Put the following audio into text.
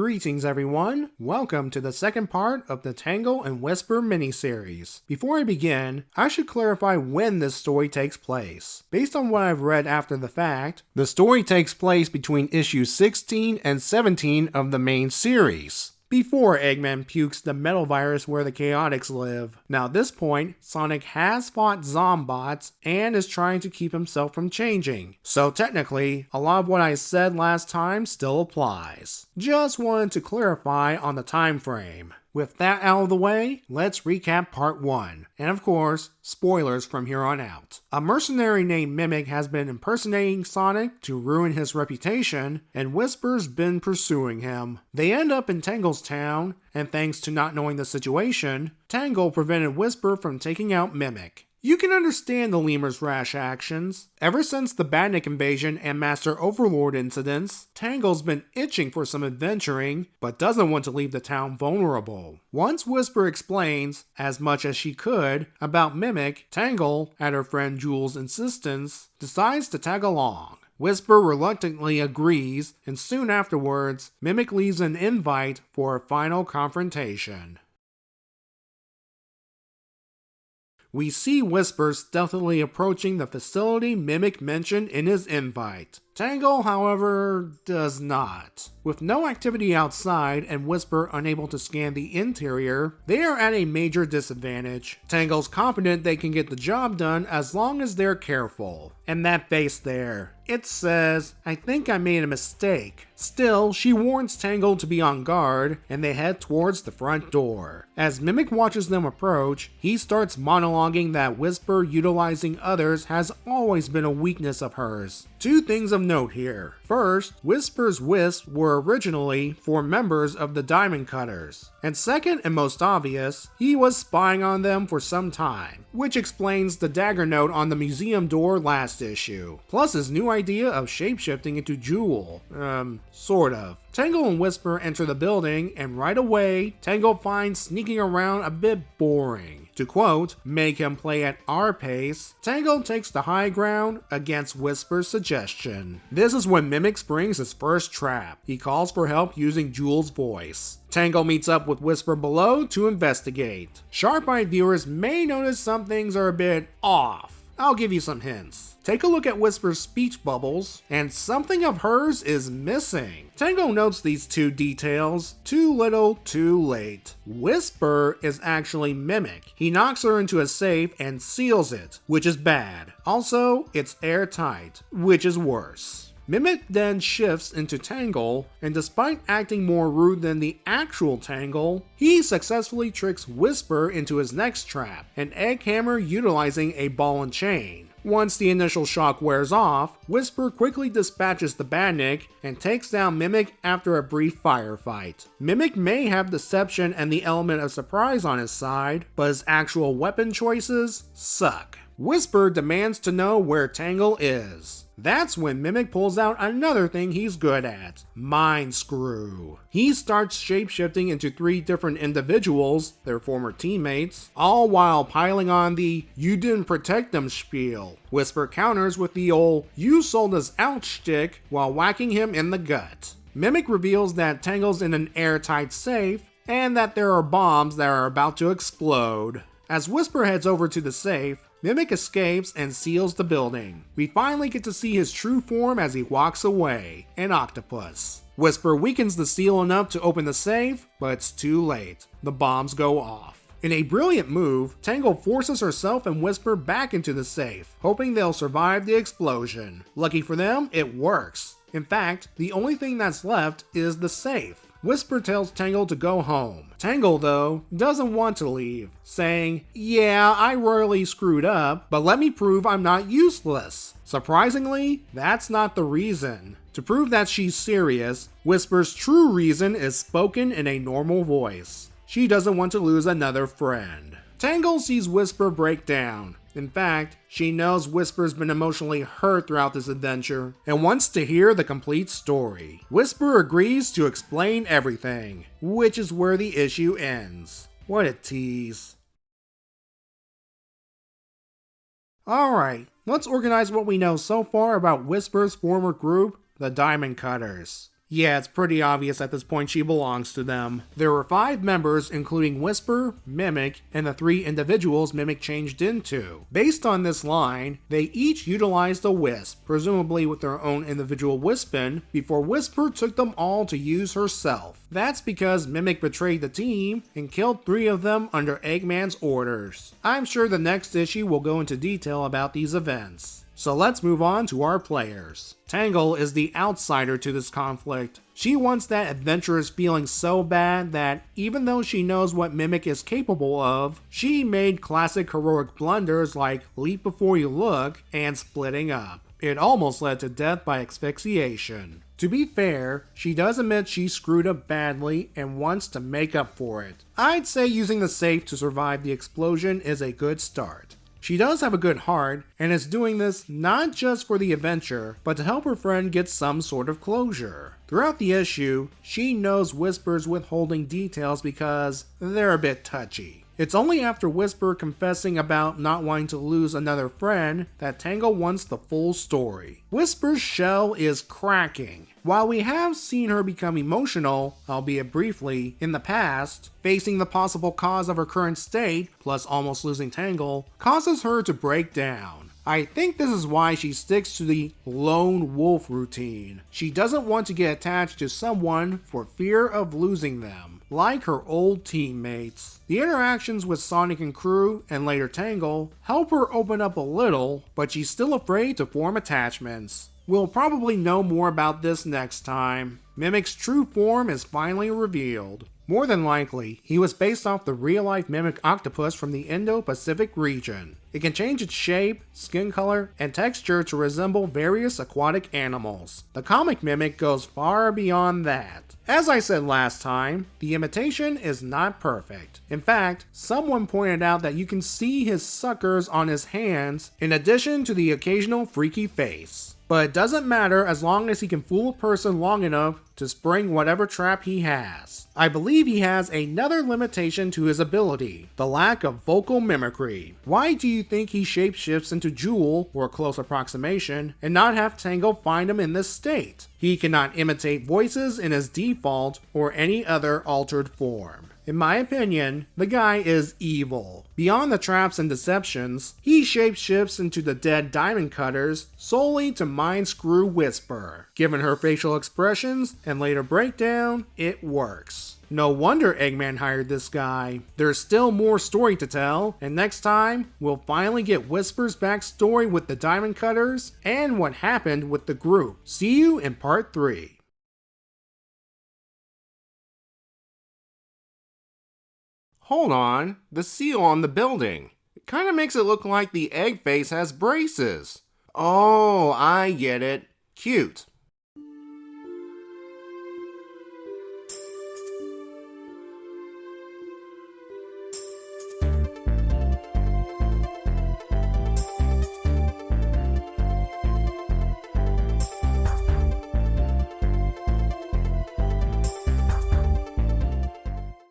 Greetings everyone, welcome to the second part of the Tangle and Whisper miniseries. Before I begin, I should clarify when this story takes place. Based on what I've read after the fact, the story takes place between issues 16 and 17 of the main series, before Eggman pukes the metal virus where the Chaotix live. Now at this point, Sonic has fought Zombots and is trying to keep himself from changing. So technically, a lot of what I said last time still applies. Just wanted to clarify on the time frame. With that out of the way, let's recap part 1. And of course, spoilers from here on out. A mercenary named Mimic has been impersonating Sonic to ruin his reputation, and Whisper's been pursuing him. They end up in Tangle's town, and thanks to not knowing the situation, Tangle prevented Whisper from taking out Mimic. You can understand the lemur's rash actions. Ever since the Badnik invasion and Master Overlord incidents, Tangle's been itching for some adventuring, but doesn't want to leave the town vulnerable. Once Whisper explains, as much as she could, about Mimic, Tangle, at her friend Jules' insistence, decides to tag along. Whisper reluctantly agrees, and soon afterwards, Mimic leaves an invite for a final confrontation. We see Whisper stealthily approaching the facility Mimic mentioned in his invite. Tangle, however, does not. With no activity outside and Whisper unable to scan the interior, they are at a major disadvantage. Tangle's confident they can get the job done as long as they're careful. And that face there, it says, "I think I made a mistake." Still, she warns Tangle to be on guard, and they head towards the front door. As Mimic watches them approach, he starts monologuing that Whisper utilizing others has always been a weakness of hers. Two things of note here. First, Whisper's wisps were originally for members of the Diamond Cutters. And second and most obvious, he was spying on them for some time, which explains the dagger note on the museum door last issue. Plus his new idea of shapeshifting into Jewel. Sort of. Tangle and Whisper enter the building, and right away, Tangle finds sneaking around a bit boring. To quote, "Make him play at our pace," Tangle takes the high ground against Whisper's suggestion. This is when Mimic springs his first trap. He calls for help using Jules' voice. Tangle meets up with Whisper below to investigate. Sharp-eyed viewers may notice some things are a bit off. I'll give you some hints. Take a look at Whisper's speech bubbles, and something of hers is missing. Tangle notes these two details. Too little, too late. Whisper is actually Mimic. He knocks her into a safe and seals it, which is bad. Also, it's airtight, which is worse. Mimic then shifts into Tangle, and despite acting more rude than the actual Tangle, he successfully tricks Whisper into his next trap, an egg hammer utilizing a ball and chain. Once the initial shock wears off, Whisper quickly dispatches the Badnik and takes down Mimic after a brief firefight. Mimic may have deception and the element of surprise on his side, but his actual weapon choices suck. Whisper demands to know where Tangle is. That's when Mimic pulls out another thing he's good at, Mind Screw. He starts shapeshifting into 3 different individuals, their former teammates, all while piling on the "you didn't protect them" spiel. Whisper counters with the old "you sold us out" shtick while whacking him in the gut. Mimic reveals that Tangle's in an airtight safe, and that there are bombs that are about to explode. As Whisper heads over to the safe, Mimic escapes and seals the building. We finally get to see his true form as he walks away, an octopus. Whisper weakens the seal enough to open the safe, but it's too late. The bombs go off. In a brilliant move, Tangle forces herself and Whisper back into the safe, hoping they'll survive the explosion. Lucky for them, it works. In fact, the only thing that's left is the safe. Whisper tells Tangle to go home. Tangle, though, doesn't want to leave, saying, "Yeah, I royally screwed up, but let me prove I'm not useless." Surprisingly, that's not the reason. To prove that she's serious, Whisper's true reason is spoken in a normal voice. She doesn't want to lose another friend. Tangle sees Whisper break down. In fact, she knows Whisper's been emotionally hurt throughout this adventure and wants to hear the complete story. Whisper agrees to explain everything, which is where the issue ends. What a tease. Alright, let's organize what we know so far about Whisper's former group, the Diamond Cutters. Yeah, it's pretty obvious at this point she belongs to them. There were 5 members, including Whisper, Mimic, and the 3 individuals Mimic changed into. Based on this line, they each utilized a wisp, presumably with their own individual wispin, before Whisper took them all to use herself. That's because Mimic betrayed the team and killed 3 of them under Eggman's orders. I'm sure the next issue will go into detail about these events. So let's move on to our players. Tangle is the outsider to this conflict. She wants that adventurous feeling so bad that even though she knows what Mimic is capable of, she made classic heroic blunders like leap before you look and splitting up. It almost led to death by asphyxiation. To be fair, she does admit she screwed up badly and wants to make up for it. I'd say using the safe to survive the explosion is a good start. She does have a good heart, and is doing this not just for the adventure, but to help her friend get some sort of closure. Throughout the issue, she knows Whisper's withholding details because they're a bit touchy. It's only after Whisper confessing about not wanting to lose another friend that Tangle wants the full story. Whisper's shell is cracking. While we have seen her become emotional, albeit briefly, in the past, facing the possible cause of her current state, plus almost losing Tangle, causes her to break down. I think this is why she sticks to the lone wolf routine. She doesn't want to get attached to someone for fear of losing them, like her old teammates. The interactions with Sonic and crew, and later Tangle, help her open up a little, but she's still afraid to form attachments. We'll probably know more about this next time. Mimic's true form is finally revealed. More than likely, he was based off the real-life Mimic octopus from the Indo-Pacific region. It can change its shape, skin color, and texture to resemble various aquatic animals. The comic Mimic goes far beyond that. As I said last time, the imitation is not perfect. In fact, someone pointed out that you can see his suckers on his hands in addition to the occasional freaky face. But it doesn't matter as long as he can fool a person long enough to spring whatever trap he has. I believe he has another limitation to his ability, the lack of vocal mimicry. Why do you think he shapeshifts into Jewel, or a close approximation, and not have Tangle find him in this state? He cannot imitate voices in his default or any other altered form. In my opinion, the guy is evil. Beyond the traps and deceptions, he shapeshifts into the dead diamond cutters solely to mind screw Whisper. Given her facial expressions and later breakdown, it works. No wonder Eggman hired this guy. There's still more story to tell, and next time, we'll finally get Whisper's backstory with the diamond cutters and what happened with the group. See you in part 3. Hold on, the seal on the building. It kinda makes it look like the egg face has braces. Oh, I get it. Cute.